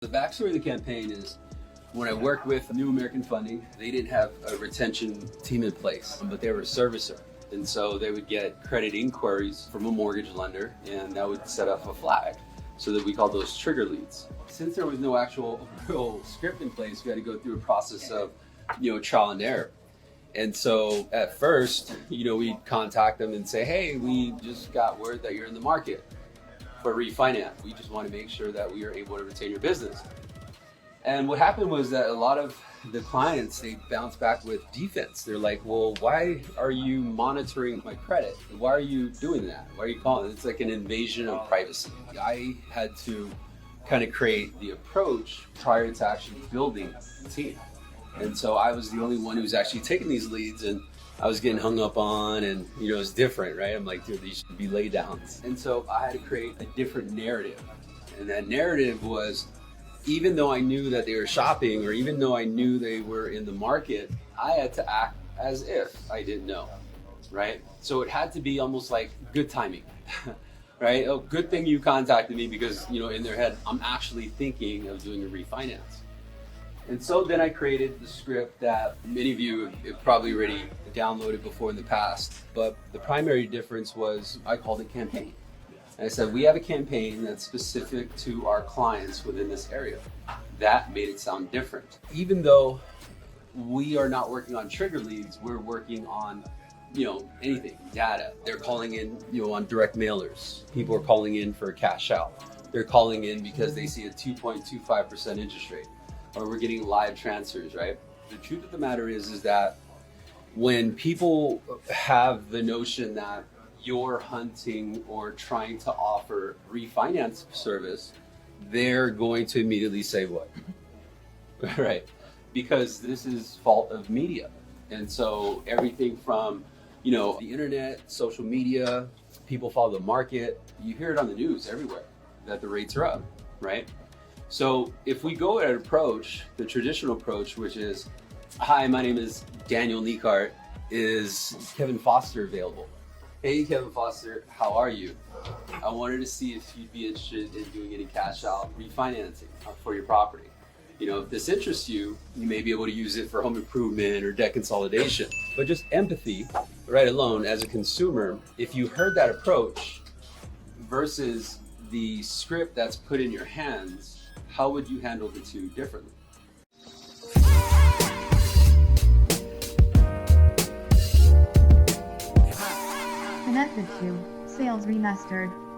The backstory of the campaign is when I worked with New American Funding, they didn't have a retention team in place, but they were a servicer. And so they would get credit inquiries from a mortgage lender, and that would set off a flag. So that we call those trigger leads. Since there was no actual real script in place, we had to go through a process of, trial and error. And so at first, we'd contact them and say, hey, we just got word that you're in the market for refinance. We just want to make sure that we are able to retain your business. And what happened was that a lot of the clients, they bounce back with defense. They're like, well, why are you monitoring my credit? Why are you doing that? Why are you calling? It's like an invasion of privacy. I had to kind of create the approach prior to actually building the team. And so I was the only one who was actually taking these leads, and I was getting hung up on, and it was different, right? I'm like, dude, these should be lay downs. And so I had to create a different narrative. And that narrative was, even though I knew that they were shopping, or even though I knew they were in the market, I had to act as if I didn't know, right? So it had to be almost like good timing, right? Oh, good thing you contacted me because, in their head, I'm actually thinking of doing a refinance. And so then I created the script that many of you have probably already downloaded before in the past, but the primary difference was I called it campaign. And I said, we have a campaign that's specific to our clients within this area. That made it sound different. Even though we are not working on trigger leads, we're working on, anything, data. They're calling in, on direct mailers. People are calling in for a cash out. They're calling in because they see a 2.25% interest rate, or we're getting live transfers, right? The truth of the matter is that when people have the notion that you're hunting or trying to offer refinance service, they're going to immediately say what? Right? Because this is fault of media. And so everything from, the internet, social media, people follow the market, you hear it on the news everywhere that the rates are up, right? So if we go at an approach, the traditional approach, which is, hi, my name is Daniel Nicart, is Kevin Foster available? Hey, Kevin Foster, how are you? I wanted to see if you'd be interested in doing any cash out refinancing for your property. If this interests you, you may be able to use it for home improvement or debt consolidation. But just empathy, right alone, as a consumer, if you heard that approach versus the script that's put in your hands, how would you handle the two differently? Connected to SalesRemastered.